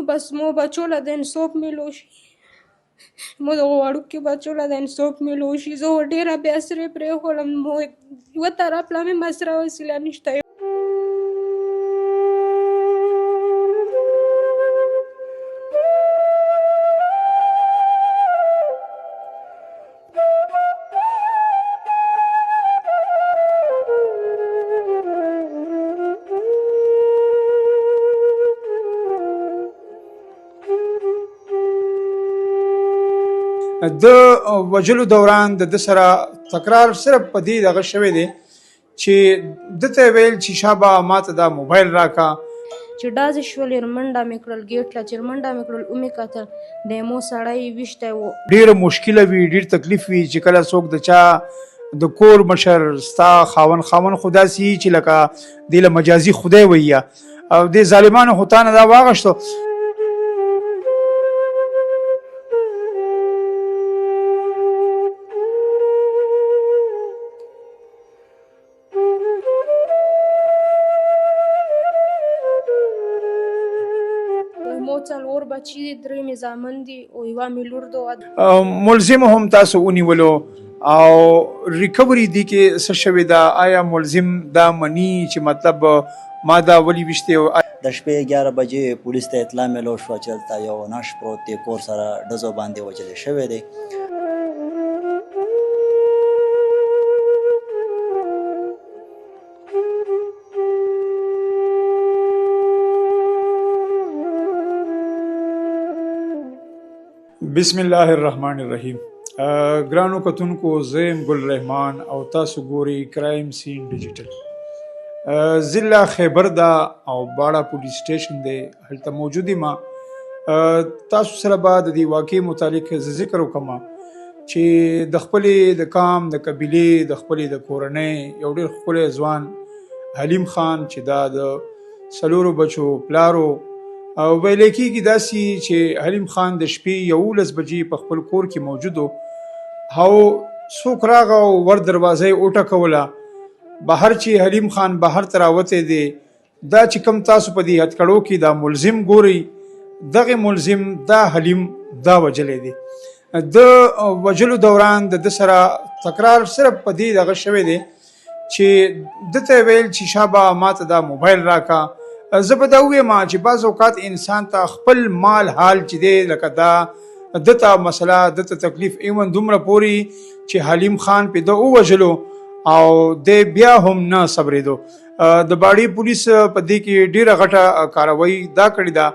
بس مو بچو له د انصاف میلو شي، مو دغه وړوکي بچو له د انصاف میلو شي. زه ډېره بې اسرې پرېښولم، مو یوه طرف له مې مسره وسیله نشته. د وجلو دوران د سره تکرار صرف په دې دغه شوی دی چې دته ویل چې شابه ماته دا موبایل راکا، چې ډازې شولې منډه مې کړل ګیټ له، چې منډه مې کړل ومې کتل د مو سړی ویشتی و. ډیره مشکله وي، ډیر تکلیف وي چې کله څوک د چا د کور مشر ستا خاون خو داسې وي چې لکه دې له مجازي خدای ویه او دې ظالمانو خو تانه دا واغشتو. مو څلور بچي دي، درې مې زامن دي او یوه مې لور ده. ملزم هم تاسو ونیولو او ریکوري دی کې څه شوی دا؟ آیا ملزم دا مني چې مطلب ما دا ولی وشته؟ د شپې 11 بجې پولیس ته اطلاع میلو شوه چې دلته یو نش پروت دی، کور سره ډزو باندې وژلی شوی دی. بسم الله الرحمن الرحیم. ګرانو کتونکو، زیم ګل رحمان او تاسو ګوري کرایم سین ډیجیټل. ضلع خیبر دا او باړه پولیس سټیشن دی، هلته موجود ما. تاسو سره به د دې واقعې متعلق ذکر وکم چې د خپلې د قام د قبیلې د خپلې د کورنۍ یو ډېر ښکلی ځوان حلیم خان چې دا د څلورو بچو پلارو او ویلی کېږي داسې چې حلیم خان د شپې 11 بجې په خپل کور کې موجود و او څوک راغه او ور دروازه یې وټکوله. بهر چې حلیم خان بهر ته راوتی دی، دا چې کوم تاسو په دې هتکړو کې دا ملزم ګورئ، دغه ملزم دا حلیم دا وجلی دی. د وجلو دوران د سره تکرار صرف په دې دغه شوی دی چې دته ویل چې شابه ماته دا موبایل راکا. زه به دا ووایم چې بعض اوقات انسان ته خپل مال حال چې دی لکه دا دته مسله دته تکلیف ایون دومره پورې چې حلیم خان پې ده ووژلو او دی بیا هم نه صبرېدو. د باړې پولیس په دې کې ډېره غټه کاروایي دا کړې ده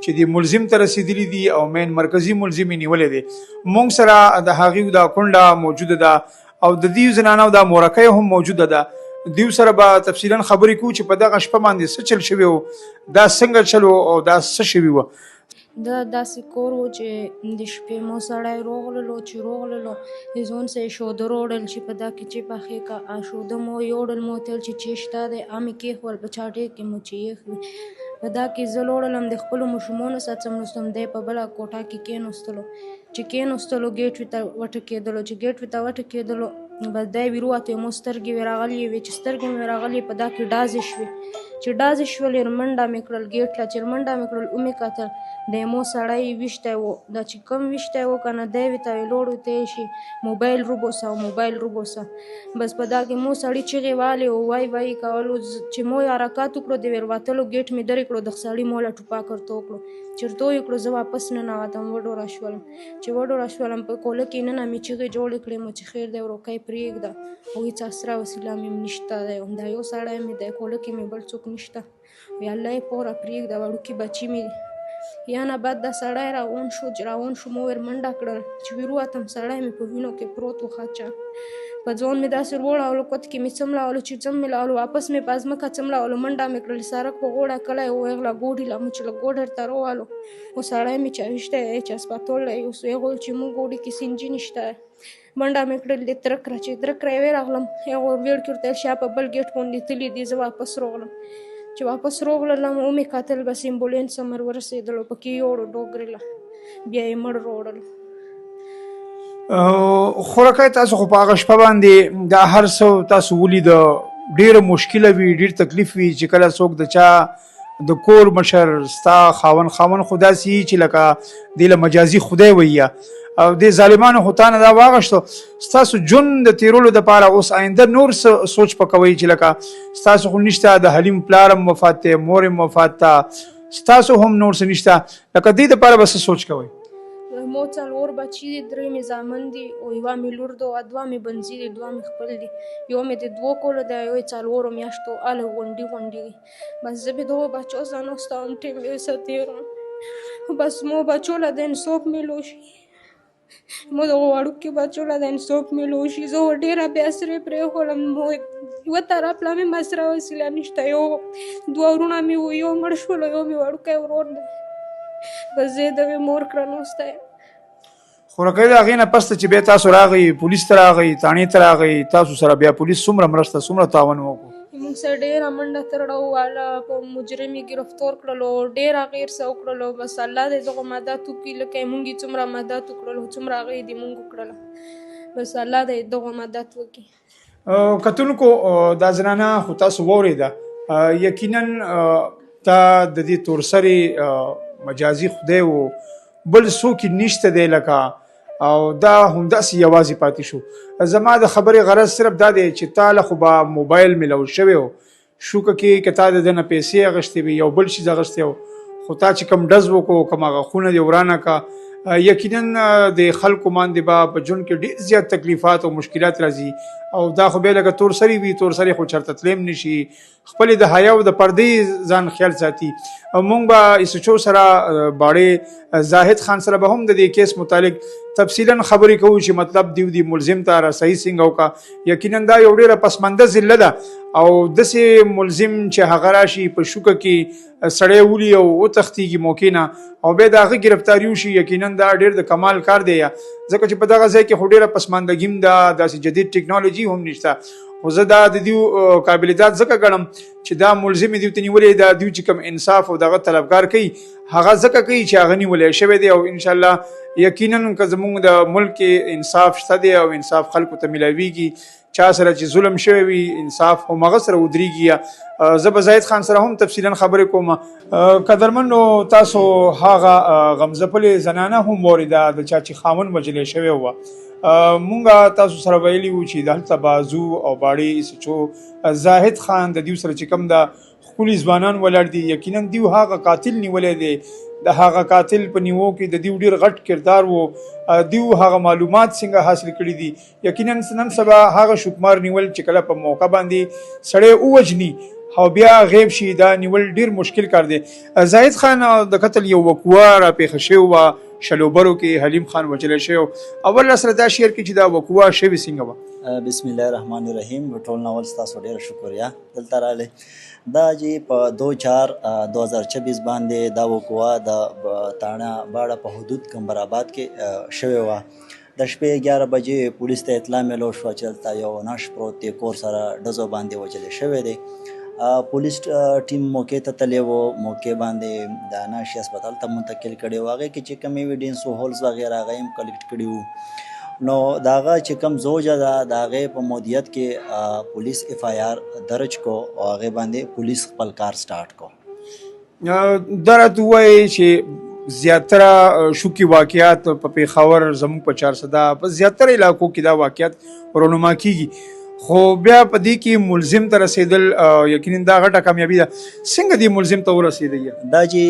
چې د ملزم ته رسېدلي دي او مین مرکزي ملزم یې نیولی دی. موږ سره د هغې دا کونډه موجوده ده او د دې زنانو دا مورکۍ هم موجوده ده. دیو سره به تفصیلا خبرې کوو چې په دغه شپه باندې څه چل شوی و، دا څنګه چل و او دا څه شوي وه. دا داسې کور و چې د شپې مو سړی روغللو چې روغللو ځون سه یې شوده روړل چې په دا کې چې پخې کا شوده مو یوړل مو تل چې چېشته دی امې کېښول په چاټې کې مو چې یخ وي. په دا کې زه لوړلم د خپلو ماشومانو سره څملستم، دی په بله کوټه کې کېناستلو. چې کېناستلو ګیټ ورته وټکېدلو، چې ګیټ ورته وټکېدلو بس دی وروتې مو سترګې وې راغلې وې، چې سترګې مې راغلې په دا کې ډازې شوې. چې ډازې شولې منډه مې کړل ګیټ له، چې منډه مې کړل ومې کتل د مو سړی ویشتی و. دا چې کوم ویشتی و که نه دی ورته ویې لوړ ورته یې شي موبایل روبوسه او موبایل روبوسه. بس په دا کې مو سړي چغې والې او وای وای کولو. چې مو حرکات وکړو د وروتلو ګیټ مې درې کړو، د سړي مو له ټوپک ورته وکړو. چې ورته ویې کړو زه واپس ننوتم، وډوره شولم. چې وډوره شولم په کوله کې ننه مې چغې جوړې کړې مو چې خیر دی وروکی پرېږده او هېڅ اسره وسیله مې نشته دی، همدا یو سړی مې دی، کوله کې مې بل څوک نشته. وی الله یې پوره پرېږده وړوکي بچي مې دي. یا نه بعد دا سړی راون شو، چې راون شو مو ور منډه کړل. چې وروتم سړی مې په وینو کې پروت و خچه. په ځوان مې داسې وروړولو کوت کې مې څملاولو، چې څم مې لاولو واپس مې په ځمکه څملاولو، منډه مې کړل سړک په غوړه کلی وغله ګوډي له مو چې له ګوډر ته روالو. او سړی مې چې ویشتی دی چې اسپتال له اوس ویې چې مو ګوډي کې سینجي نشته. منډه مې کړل د ترک را، چې ترک را یې راغلم هغه ویړ کې ورته شا په بل ګیټ باندې تللي دي. زه واپس راغلم، چې واپس راغلم ومې کتل بس امبولینس مر ورسېدلو، پکې یوړو ډوګرې له بیا یې مړ راوړلو. خورکۍ تاسو خو په هغه شپه باندې دا هر څه تاسو ولیده، ډېره مشکله وي، ډېر تکلیف وي چې کله څوک د چا د کور مشر ستا خاون خو داسې چې لکه دې له مجازي خدای ویه او د ظالمانو خو تا نه دا واغشتو ستاسو ژوند د تیرولو دپاره اوس آینده نور سوچ پکوئ چې لکه ستاسو خو نشته د حلیم پلار هم وفات دی مور هم وفات ته ستاسو هم نور څه نشته لکه دې دپاره به څه سوچ کوئ مو څلور بچي دي 3 مې زامن دي او یوه مې لور ده او 2 مې بنځي دي 2 مې خپل دي یو مې د 2 کالو دی یو یې 4 میاشتو هله غونډي دي بس زه به دغو بچو سره ناسته هم ټیم یې ورسره تېروم بس مو بچو له د انصاف میلو شي مو دغو وړوکي بچو له د انصاف میلو شي زه ډېره بې اسرې پرېښولم مو یوه طرف له مې مسره وسیله نشته یو 2 ورونه مې یو مړ شولو یو مې وړوکی ورور دی بس زه د دغې مور کړه ناسته یم خو رقیب د هغې نه پس ته چې بیا تاسو راغئ پولیس ته راغئ تاڼې ته راغئ تاسو سره بیا پولیس څومره مرسته څومره تعاون وکړو موږ سره ډېره منډه ترړه وواله په مجرم یې ګرفتار کړلو ډېر هغې څه وکړلو بس الله دې دغه مدد وکړي لکه یې مونږ یې څومره مدد وکړلو څومره هغې دې مونږ وکړله بس الله دې دغه مدد وکړي کتونکو دا زنانه خو تاسو واورېده یقینا تا د دې تورسرې مجازي خدای و بل څوک یې نشته دی لکه او دا همداسې یوازې پاتې شو زما د خبرې غرض صرف دا دی چې تا له خو به موبایل میلو شوی و شوکه کې که تا د ده نه پیسې اخیستې وي یو بل شیز اخیستی و خو تا چې کوم ډز وکړو کوم هغه خونه دې ورانه که یقینا د خلکو باندې به په ژوند کې ډېر زیات تکلیفات او مشکلات راځي او دا خو بیا لکه تورسري وي تورسري خو چېرته تلیم نشي خپلې د حیا او د پردې ځان خیال ساتي مونږ به ایسوچو سره باړې زاهد خان سره به هم د دې کیس متعلق تفصیلا خبرې کوو چې مطلب دی ملزم ته رسایي څنګه وکړه یقینا دا یو ډېره پسمانده ضلع ده او داسې ملزم چې هغه راشي په شوکه کې سړی ولي او وتښتېږي موقع نه او بیا د هغه ګرفتاري وشي یقینا دا ډېر د کمال کار دی ځکه چې په دغه ځای کې خو ډېره پسماندګي هم ده داسې جدید ټکنالوژي هم نشته خو زه دا د دیو قابلیتات ځکه ګڼم چې دا ملزم دیو ته نیولې دا دیو چې کوم انصاف او دغه طلبګار کوي هغه ځکه کوي چې هغه نیولی شوی دی او انشاءالله یقینا که زموږ د ملک انصاف شته دی او انصاف خلکو ته میلاویږي چا سره چې ظلم شوی وي انصاف همغه سره ودرېږي زه به زاهد خان سره هم تفصیلا خبرې کوم قدرمنو تاسو هغه غمځپلې زنانه هم واورېده د چا چې خاوند وژلی شوی وه مونږه تاسو سره ویلي وو چې دلته بازو او باړې سچو زاهد خان د دیو سره چې کوم د ښکلي ځوانان ولاړ دي یقینا دیو هغه قاتل نیولی دی د هغه قاتل په نیوو کې د دیو ډېر غټ کردار و دیو هغه معلومات څنګه حاصل کړي دي یقینا نن سبا هغه شکمار نیول چې کله په موقع باندې سړی ووجني او بیا غیب شي دا نیول ډېر مشکل کار دی زاهد خان د قتل یو وقوعه راپېښه شوې وه شلوبرو کې حلیم خان وژلی شوی اول سره دا شعر کې چې دا وقوعه شوې څنګه وه بسم الله الرحمن الرحیم ټول ناول ستاسو ډېره شکریه دلته راغلی دا چې په 2/4/2026 باندې دا وقوعه د تاڼه باړه په حدود کمبرآباد کې شوې وه د شپې 11 بجې پولیس ته اطلاع میلو شوه چې دلته یو ناش پروت دی کور سره ډزو باندې وژلی شوی دی پولیس ټیم موقع ته تللی و موقع باندې د ناشي هسپتال ته منتقل کړی و هغې کې چې کوم ایویډنس و هولز وغیره هغه هم کلیکټ کړي وو نو د هغه چې کوم زوجه ده د هغې په مدیریت کې پولیس اف آی آر درج کو او هغې باندې پولیس خپل کار سټارټ کو دا راته ووایي چې زیاتره شوکي واقعات په پېښور زموږ په 400 په زیاتره علاقو کې دا واقعات رونما کیږي خو بیا په دې کې ملزم ته رسېدل یقینا دا غټه کامیابي ده څنګه دې ملزم ته ورسېدی دا چې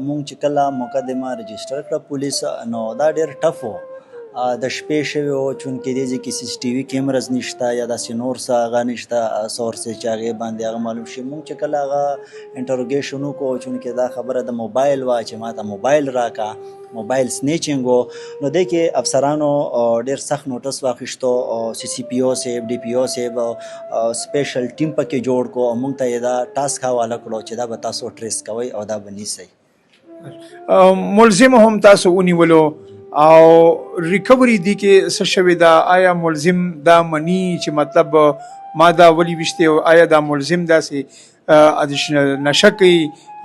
مونږ چې کله مقدمه رجسټر کړه پولیس نو دا ډېر ټف و د شپې شوی و چونکې دې ځای کې سی سی ټي وي کیمرز نشته یا داسې نور څه هغه نشته سورس چې هغې باندې هغه معلوم شي مونږ چې کله هغه انټروګیشن وکړو چونکې دا خبره د موبایل وه چې ما ته موبایل راکړه موبایل سنیچنګ و نو دې کې افسرانو ډېر سخت نوټس واخیستو سی سی پی او صاحب ډي پی او صاحب سپیشل ټیم پکې جوړ کړو او مونږ ته یې دا ټاسک حواله کړو چې دا به تاسو ټریس کوئ او دا به نیسئ ملزم هم تاسو ونیولو او ریکوري دی کې څه شوې ده آیا ملزم دا مني چې مطلب ما دا ولې ویشتې او آیا دا ملزم داسې نشه کوي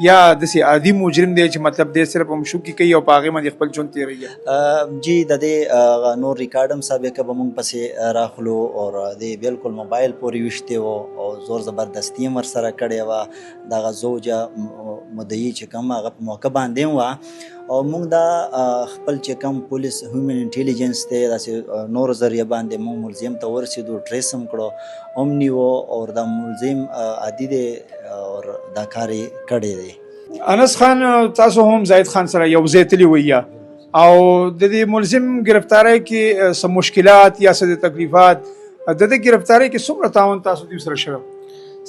یا داسې عادي مجرم دی چې مطلب دی صرف هم شوکي کوي او په هغې باندې خپل ژوند تېروي؟ جی د دې نور ریکارډ هم سابقه به موږ پسې راخلو او د بالکل موبایل پورې ویشتې وو او زور زبردستي هم ورسره کړې وه. دغه زوجه مدعي چې کوم هغه په موقع باندې وه او موږ دا خپل چې کوم پولیس هیومن انټیلیجنس دی داسې نورو ذریعه باندې موږ ملزم ته ورسېدو، ټریس هم کړو، هم نیو او دا ملزم عادي دی او دا کار یې کړی دی. انس خان تاسو هم زاهد خان سره یو ځای تللي وئ او د دې ملزم ګرفتارۍ کې څه مشکلات یا څه تکلیفات د دې ګرفتارۍ کې څومره تعاون تاسو دوی سره شوی؟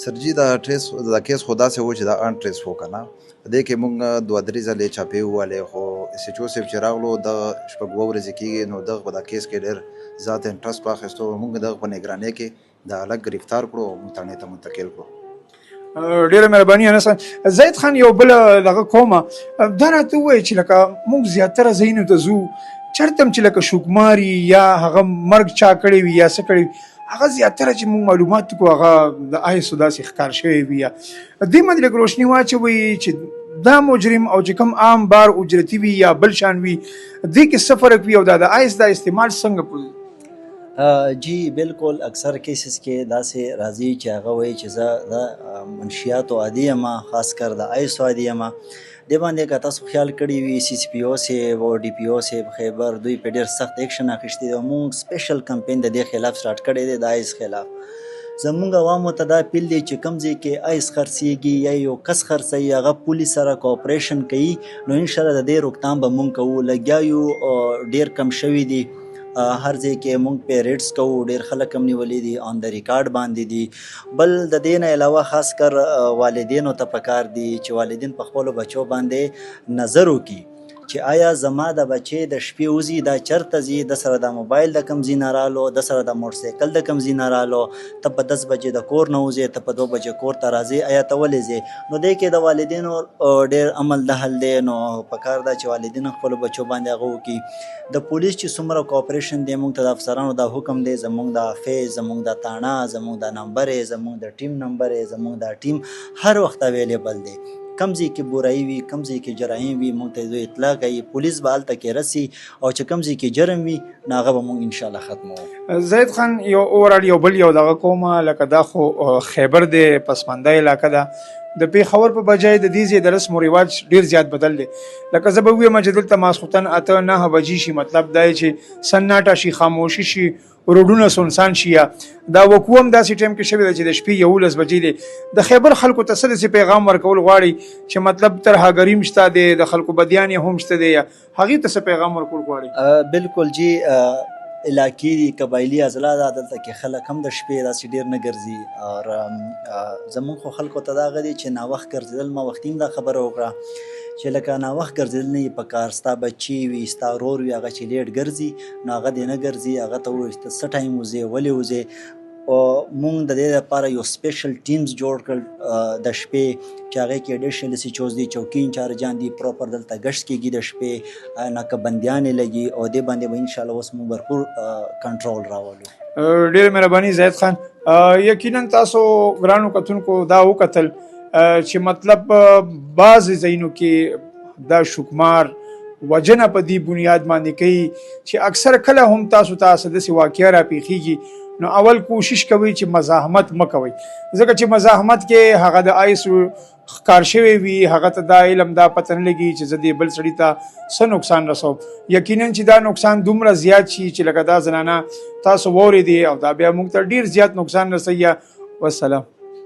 سرجي دا کیس خو داسې و چې دا ان ټریس و که نه، په دې کې موږ 2-3 ځلې چاپې ووالې خو ایس ایچ او صاحب چې راغلو دغه شپږ 2 ورځې کېږي نو دغه په دا کیس کې ډېر زیات انټرسټ واخیستو. موږ دغه په نګرانۍ کې دا هلک ګرفتار کړو او موږ تاڼې ته منتقل کړو. ډېره مهرباني انس خان. زاهد خان یو بل دغه کومه دا راته ووایي چې لکه موږ زیاتره ځایونو ته ځو چېرته هم چې لکه شوکماري یا هغه مرګ چا کړی وي یا څه کړی وي هغه زیاتره چې موږ معلومات کو هغه د آیسو داسې ښکار شوی وي. دې باندې لږ روشني واچوئ چې دا مجرم او چې کوم عام بار اجرتي وي یا بل شان وي دې کې څه فرق وي او دا د آیس دا استعمال څنګه؟ جی بالکل اکثر کیسز کې داسې راځي چې هغه وایي چې زه د منشیاتو عادي یم، خاص کر د آیسو عادي یم. دې باندې که تاسو خیال کړی وي سی سی پی او صاحب او ډي پی او صاحب خیبر دوی په ډېر سخت ایکشن اخیستی دی او موږ سپیشل کمپین د دې خلاف سټارټ کړی دی د آیس خلاف. زمونږ عوامو ته دا اپیل دی چې کوم ځای کې آیس خرڅېږي یا یو کس خرڅوي هغه پولیس سره کوآپریشن کوي نو انشاءالله د دې روکتام به مونږ کوو. لګیا یو ډېر کم شوي دي، هر ځای کې مونږ پې ریډس کوو، ډېر خلک هم نیولي دي، آن د ریکارډ باندې دي. بل د دې نه علاوه خاص کر والدینو ته پکار دي چې والدین په خپلو بچو باندې نظر وکړي چې آیا زما د بچې د شپې وځي دا چرته ځي، د سره د موبایل د کوم ځای نه رالو، د سره د موټرسایکل د کوم ځای نه رالو، ته په 10 بجې د کور نه وځې، ته په 2 بجې کور ته راځې، آیا ته ولې ځې؟ نو دې کې د والدینو ډېر عمل دخل دی. نو پکار ده چې والدین خپلو بچو باندې هغه وکړي. د پولیس چې څومره کوآپریشن دی موږ ته د افسرانو دا حکم دی زموږ د افیس، زموږ د تاڼه، زموږ د نمبر، زموږ د ټیم نمبر، زموږ د ټیم هر وخت اویلیبل دی. کم ځای کې بورایي وي، کم ځای کې جرایم وي، موږ ته دوی اطلاع کوي، پولیس به هلته کې رسي او چې کم ځای کې جرم وي نو هغه به موږ انشاءالله ختموو. زاهد خان یو اورال یو بل یو دغه کومه لکه دا خو خیبر دی پسمانده علاقه ده، د پېښور په بجای د دې ځای د رسم و رواج ډېر زیات بدل دی. لکه زه به ووایم چې دلته ماسخوتن 8-9 بجې شي، مطلب دا چې سناټه شي، خاموشي شي، روډونه سنسان شي. دا وقوع هم داسې ټایم کې شوی دی چې د شپې 11 بجې دی. د خیبر خلکو ته څه داسې پیغام ورکول غواړي چې مطلب ترهګري هم شته دی، د خلکو بدیان یې هم شته دی، هغې ته څه پیغام ورکول غواړي؟ بالکل جی علاقې قبایلي اضلاع ده، دلته کې خلک هم د شپې داسې ډېر نه ګرځي او زمونږ خو خلکو ته دا هغه دي چې ناوخت ګرځېدل. ما وختي هم دا خبره وکړه چې لکه ناوخت ګرځېدل نه یې په کار، ستا بچی وي، ستا ورور وي، هغه چې لیټ ګرځي نو هغه دې نه ګرځي، هغه ته ووایي ته څه ټایم وځې، ولې وځې. او مونږ د دې لپاره یو سپیشل ټیمز جوړ کړل د شپې چې هغې کې اډیشنل ایس ایچ اوز دي، چوکي انچارجان دي، پروپر دلته ګشت کېږي د شپې، ناکهبندیانې لګي او دې باندې به انشاءالله اوس مونږ بھرپور کنټرول راولو. ډېر مهرباني زاهد خان. یقینا تاسو ګرانو کتونکو دا وکتل چې مطلب بعضې ځایونو کې دا شکمار وجنه په دې بنیاد باندې کوي چې اکثر کله هم تاسو ته څه داسې واقعه راپېښېږي نو اول کوشش کوئ چې مزاحمت مه کوئ، ځکه چې مزاحمت کې هغه د آیسو ښکار شوی وي، هغه ته دا علم دا پته نه لګي چې زه دې بل سړي ته څه نقصان رسوم. یقینا چې دا نقصان دومره زیات شي چې لکه دا زنانه تاسو واورېدې او دا بیا موږ ته ډېر زیات نقصان رسوي. والسلام.